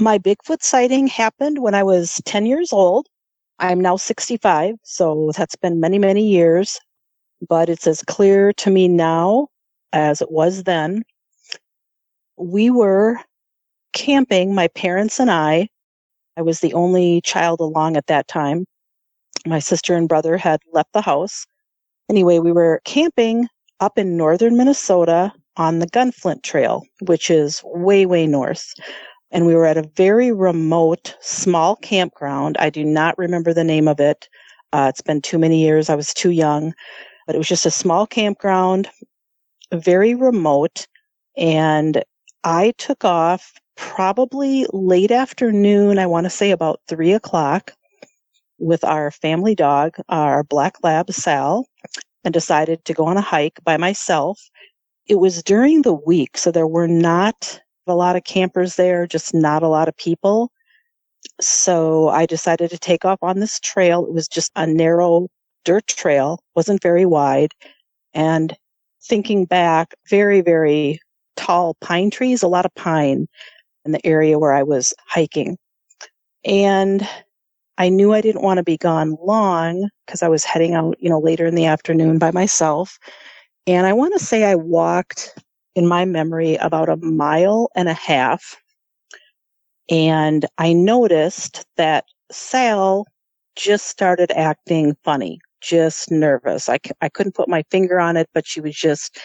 My Bigfoot sighting happened when I was 10 years old. I'm now 65, so that's been many, many years, but it's as clear to me now as it was then. We were camping, my parents and I. I was the only child along at that time. My sister and brother had left the house. Anyway, we were camping up in northern Minnesota on the Gun Flint Trail, which is way, way north. And we were at a very remote, small campground. I do not remember the name of it. It's been too many years. I was too young. But it was just a small campground, very remote. And I took off probably late afternoon, I want to say about 3 o'clock, with our family dog, our black lab, Sal, and decided to go on a hike by myself. It was during the week, so there were not a lot of campers there, just not a lot of people. So I decided to take off on this trail. It was just a narrow dirt trail, wasn't very wide. And thinking back, very, very tall pine trees, a lot of pine in the area where I was hiking. And I knew I didn't want to be gone long because I was heading out, later in the afternoon by myself. And I want to say I walked, in my memory, about 1.5 miles. And I noticed that Sal just started acting funny, just nervous. I couldn't put my finger on it, but she was just,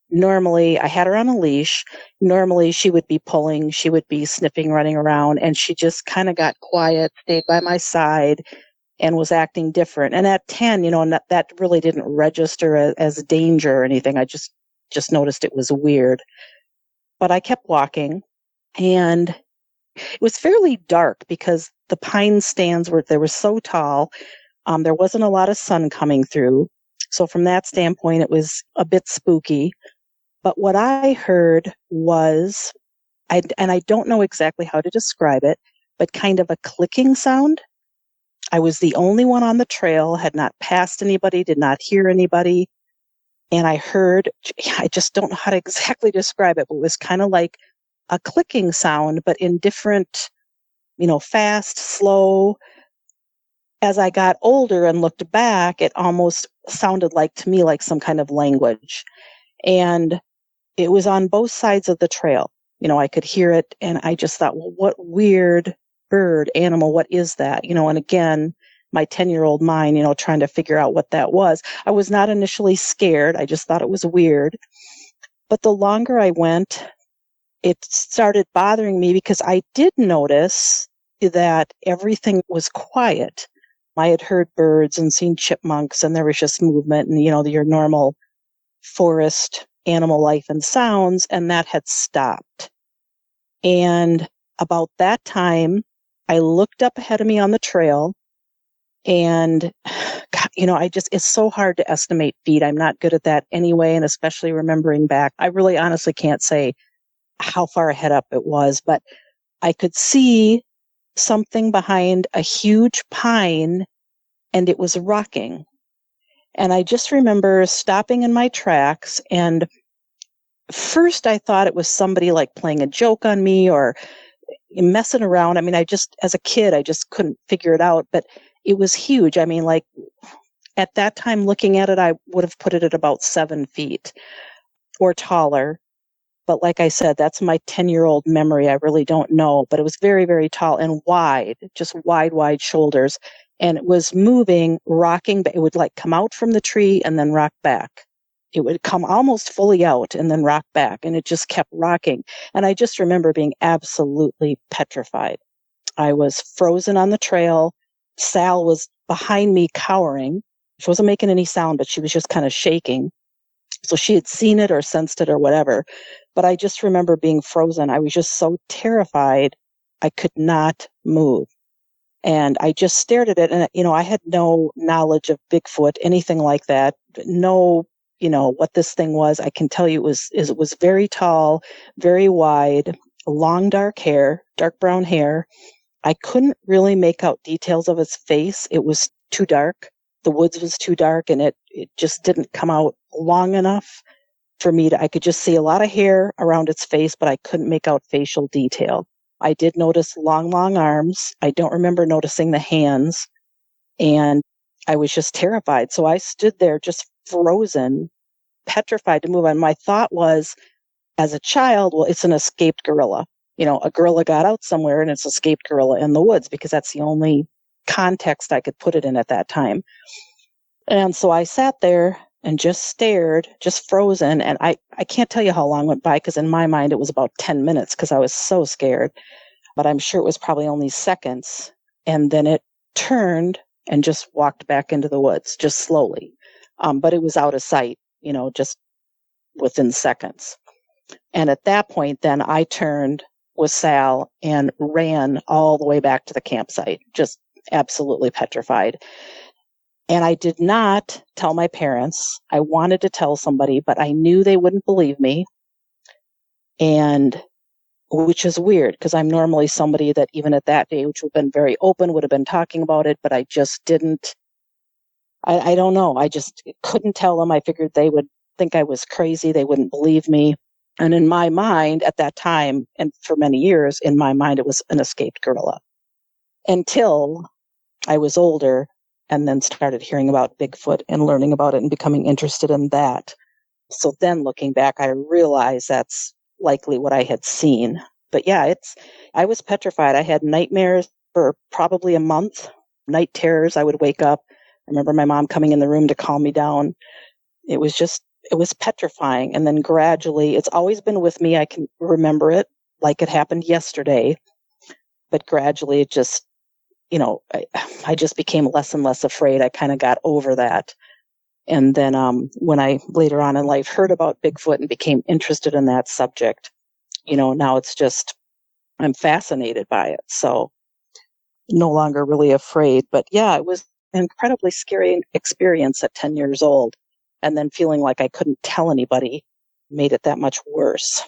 normally, I had her on a leash. Normally, she would be pulling, she would be sniffing, running around, and she just kind of got quiet, stayed by my side, and was acting different. And at 10, that really didn't register as danger or anything. I just noticed it was weird. But I kept walking, and it was fairly dark because the pine stands were so tall. There wasn't a lot of sun coming through. So from that standpoint, it was a bit spooky. But what I heard was, and I don't know exactly how to describe it, but kind of a clicking sound. I was the only one on the trail, had not passed anybody, did not hear anybody. And I heard, I just don't know how to exactly describe it, but it was kind of like a clicking sound, but in different, fast, slow. As I got older and looked back, it almost sounded like to me like some kind of language. And it was on both sides of the trail. I could hear it, and I just thought, well, what weird bird, animal, what is that? And again, my 10-year-old mind, trying to figure out what that was. I was not initially scared. I just thought it was weird. But the longer I went, it started bothering me because I did notice that everything was quiet. I had heard birds and seen chipmunks, and there was just movement and, your normal forest animal life and sounds, and that had stopped. And about that time, I looked up ahead of me on the trail, and God, it's so hard to estimate feet. I'm not good at that anyway, and especially remembering back. I really honestly can't say how far ahead up it was, but I could see something behind a huge pine, and it was rocking. And I just remember stopping in my tracks, and first I thought it was somebody like playing a joke on me or messing around. I mean, as a kid, I just couldn't figure it out, but it was huge. I mean, like at that time looking at it, I would have put it at about 7 feet or taller. But like I said, that's my 10-year-old memory. I really don't know, but it was very, very tall and wide, just wide, wide shoulders. And it was moving, rocking, but it would like come out from the tree and then rock back. It would come almost fully out and then rock back, and it just kept rocking. And I just remember being absolutely petrified. I was frozen on the trail. Sal was behind me cowering. She wasn't making any sound, but she was just kind of shaking. So she had seen it or sensed it or whatever. But I just remember being frozen. I was just so terrified. I could not move. And I just stared at it. And, I had no knowledge of Bigfoot, anything like that. No, what this thing was. I can tell you it was very tall, very wide, long dark hair, dark brown hair. I couldn't really make out details of its face. It was too dark. The woods was too dark, and it just didn't come out long enough for me I could just see a lot of hair around its face, but I couldn't make out facial detail. I did notice long, long arms. I don't remember noticing the hands. And I was just terrified. So I stood there just frozen, petrified to move. And my thought was, as a child, well, it's an escaped gorilla. A gorilla got out somewhere and it's an escaped gorilla in the woods, because that's the only context I could put it in at that time. And so I sat there and just stared, just frozen. And I can't tell you how long went by, because in my mind it was about 10 minutes because I was so scared. But I'm sure it was probably only seconds. And then it turned and just walked back into the woods, just slowly. But it was out of sight, just within seconds. And at that point, then I turned with Sal and ran all the way back to the campsite, just absolutely petrified. And I did not tell my parents. I wanted to tell somebody, but I knew they wouldn't believe me. And which is weird, because I'm normally somebody that even at that age would have been very open, would have been talking about it, but I just didn't. I don't know. I just couldn't tell them. I figured they would think I was crazy. They wouldn't believe me. And in my mind at that time, and for many years, in my mind, it was an escaped gorilla. Until I was older and then started hearing about Bigfoot and learning about it and becoming interested in that. So then looking back, I realized that's likely what I had seen. But yeah, I was petrified. I had nightmares for probably a month, night terrors. I would wake up. I remember my mom coming in the room to calm me down. It was petrifying. And then gradually, it's always been with me. I can remember it like it happened yesterday. But gradually it just, I just became less and less afraid. I kind of got over that. And then when I later on in life heard about Bigfoot and became interested in that subject, now it's just, I'm fascinated by it. So no longer really afraid. But yeah, it was an incredibly scary experience at 10 years old. And then feeling like I couldn't tell anybody made it that much worse.